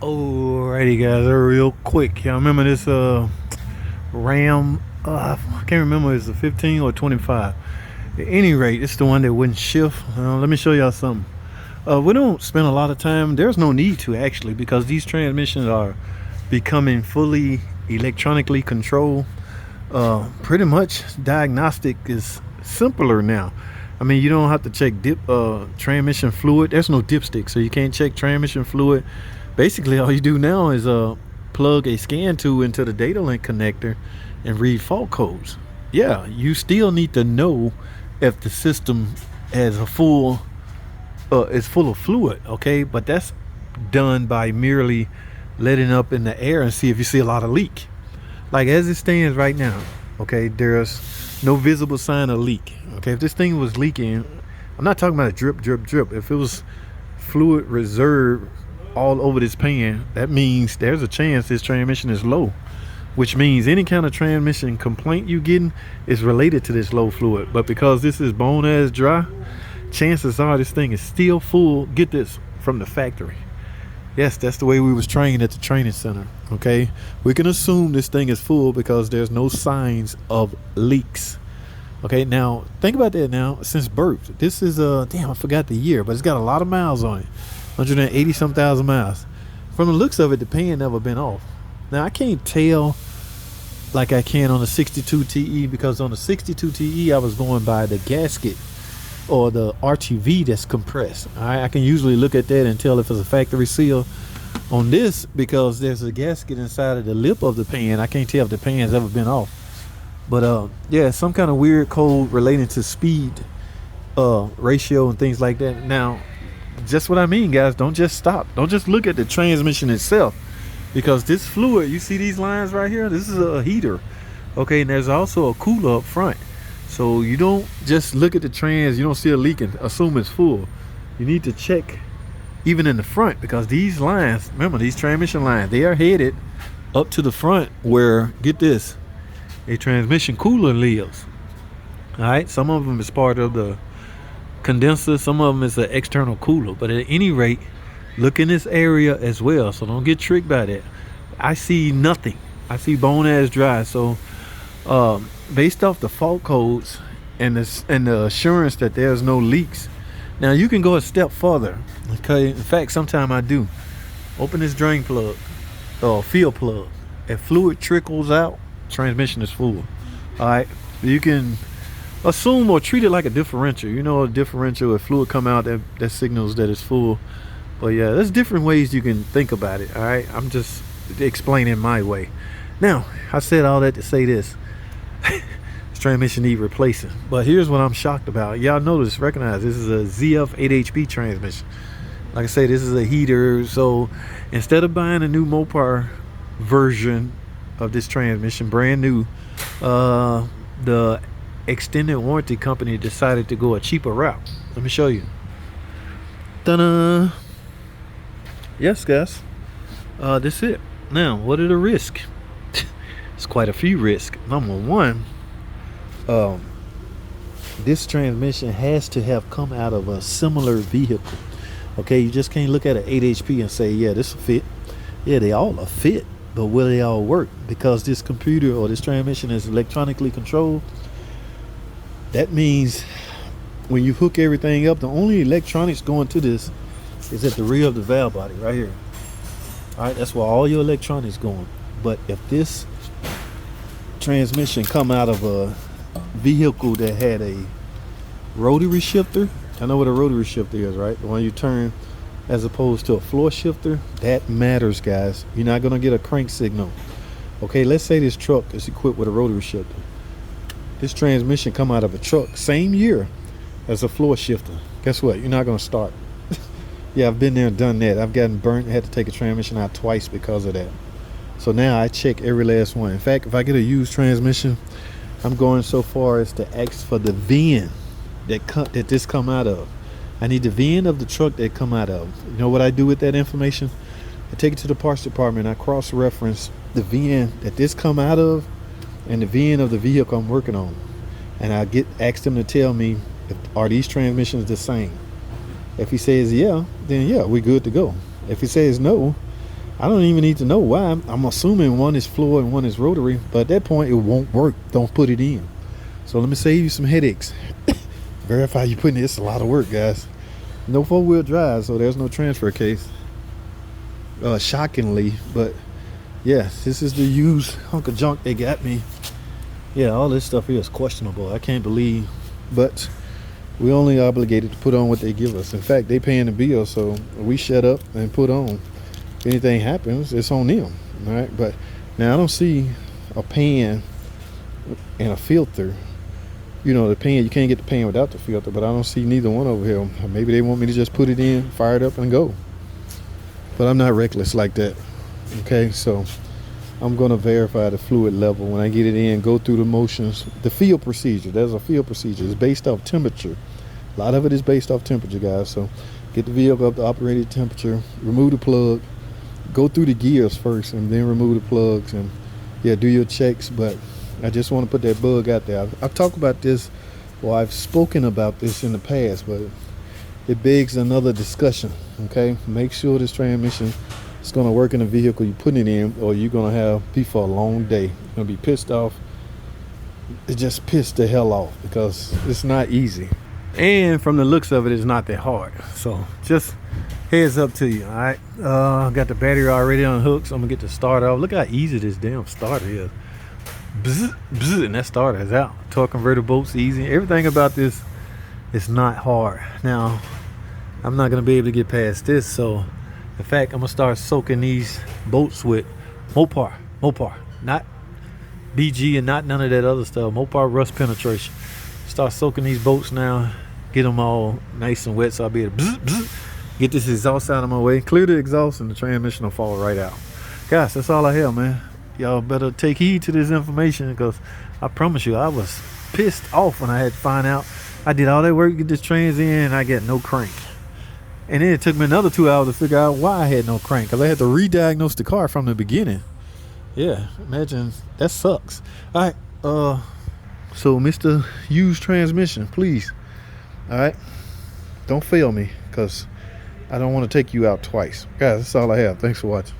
Alrighty, guys, real quick. Y'all remember this Ram? I can't remember. It's a 15 or 25. At any rate, it's the one that wouldn't shift. Let me show y'all something. We don't spend a lot of time. There's no need to actually, because these transmissions are becoming fully electronically controlled. Pretty much, diagnostic is simpler now. I mean, you don't have to check transmission fluid. There's no dipstick, so you can't check transmission fluid. Basically, all you do now is plug a scan tool into the data link connector and read fault codes. Yeah, you still need to know if the system has a full is full of fluid, okay? But that's done by merely letting up in the air and see if you see a lot of leak. Like as it stands right now, okay, there's no visible sign of leak. Okay, if this thing was leaking, I'm not talking about a drip, drip, drip. If it was fluid reserve all over this pan, that means there's a chance this transmission is low, which means any kind of transmission complaint you getting is related to this low fluid. But because this is bone ass dry, chances are this thing is still full. Get this, from the factory. Yes, that's the way we was trained at the training center. Okay, we can assume this thing is full because there's no signs of leaks. Okay, now think about that. Now since birth, this is damn, I forgot the year, but it's got a lot of miles on it. 180 some thousand miles. From the looks of it, the pan never been off. Now I can't tell like I can on the 62 TE, because on the 62 TE I was going by the gasket or the RTV that's compressed. I can usually look at that and tell if it's a factory seal. On this, because there's a gasket inside of the lip of the pan, I can't tell if the pan's ever been off. But yeah, some kind of weird code relating to speed ratio and things like that. Now, just what I mean, guys, don't just stop. Don't just look at the transmission itself, because this fluid, you see these lines right here, this is a heater. Okay, and there's also a cooler up front. So you don't just look at the trans, you don't see a leak and assume it's full. You need to check even in the front, because these lines, remember these transmission lines, they are headed up to the front where, get this, a transmission cooler lives. All right, some of them is part of the condenser, some of them is an external cooler. But at any rate, look in this area as well, so don't get tricked by that. I see nothing. I see bone ass dry. So based off the fault codes and the assurance that there's no leaks, now you can go a step further. Okay, in fact, sometime I do. Open this drain plug or field plug. If fluid trickles out, transmission is full. All right, you can assume or treat it like a differential. You know, a differential, if fluid come out, that signals that it's full. But yeah, there's different ways you can think about it. All right, I'm just explaining my way. Now, I said all that to say this. This transmission need replacing. But here's what I'm shocked about. Y'all notice, recognize this is a ZF8HP transmission. Like I say, this is a heater. So instead of buying a new Mopar version of this transmission, brand new, the extended warranty company decided to go a cheaper route. Let me show you. Ta-da! Yes, guys. That's it. Now, what are the risks? It's quite a few risks. Number one, this transmission has to have come out of a similar vehicle. Okay, you just can't look at an 8HP and say, yeah, this will fit. Yeah, they all are fit, but will they all work? Because this computer or this transmission is electronically controlled. That means when you hook everything up, the only electronics going to this is at the rear of the valve body right here. All right, that's where all your electronics going. But if this transmission come out of a vehicle that had a rotary shifter, I know what a rotary shifter is, right? The one you turn as opposed to a floor shifter. That matters, guys. You're not gonna get a crank signal. Okay, let's say this truck is equipped with a rotary shifter. This transmission come out of a truck same year as a floor shifter. Guess what? You're not gonna start. Yeah, I've been there and done that. I've gotten burnt, had to take a transmission out twice because of that. So now I check every last one. In fact, if I get a used transmission, I'm going so far as to ask for the VIN that this come out of. I need the VIN of the truck that come out of. You know what I do with that information? I take it to the parts department. I cross-reference the VIN that this come out of and the VIN of the vehicle I'm working on, and I ask them to tell me, are these transmissions the same? If he says yeah, then yeah, we're good to go. If he says no, I don't even need to know why. I'm assuming one is floor and one is rotary, but at that point it won't work. Don't put it in. So let me save you some headaches. Verify you putting it. It's a lot of work, guys. No 4-wheel drive, so there's no transfer case. Shockingly, but yeah, this is the used hunk of junk they got me. Yeah, all this stuff here is questionable. I can't believe, but we only obligated to put on what they give us. In fact, they paying the bill, so we shut up and put on. If anything happens, it's on them. All right, but now I don't see a pan and a filter. You know, the pan, you can't get the pan without the filter, but I don't see neither one over here. Maybe they want me to just put it in, fire it up, and go. But I'm not reckless like that. Okay, so I'm going to verify the fluid level when I get it in, go through the motions. The field procedure, there's a field procedure. It's based off temperature. A lot of it is based off temperature, guys. So get the vehicle up to operating temperature, remove the plug, go through the gears first, and then remove the plugs, and yeah, do your checks. But I just want to put that bug out there. I've talked about this, or I've spoken about this in the past, but it begs another discussion. Okay, make sure this transmission is going to work in the vehicle you're putting it in, or you're going to be for a long day. You're going to be pissed off. It just pissed the hell off, because it's not easy, and from the looks of it, it's not that hard. So just heads up to you. All right, got the battery already on hook, so I'm gonna get the starter off. Look how easy this damn starter is. Bzz, bzz, and that starter is out. Torque converter bolts easy. Everything about this is not hard. Now I'm not gonna be able to get past this, so in fact I'm gonna start soaking these bolts with Mopar, not BG and not none of that other stuff. Mopar rust penetration. Start soaking these bolts now, get them all nice and wet, so I'll be able to bzz, bzz, get this exhaust out of my way, clear the exhaust, and the transmission will fall right out. Guys, that's all I have, man. Y'all better take heed to this information, because I promise you, I was pissed off when I had to find out I did all that work to get this trans in and I get no crank. And then it took me another 2 hours to figure out why I had no crank, because I had to re-diagnose the car from the beginning. Yeah, imagine, that sucks. All right, so Mr. Used Transmission, please, all right, don't fail me, because I don't want to take you out twice. Guys, that's all I have. Thanks for watching.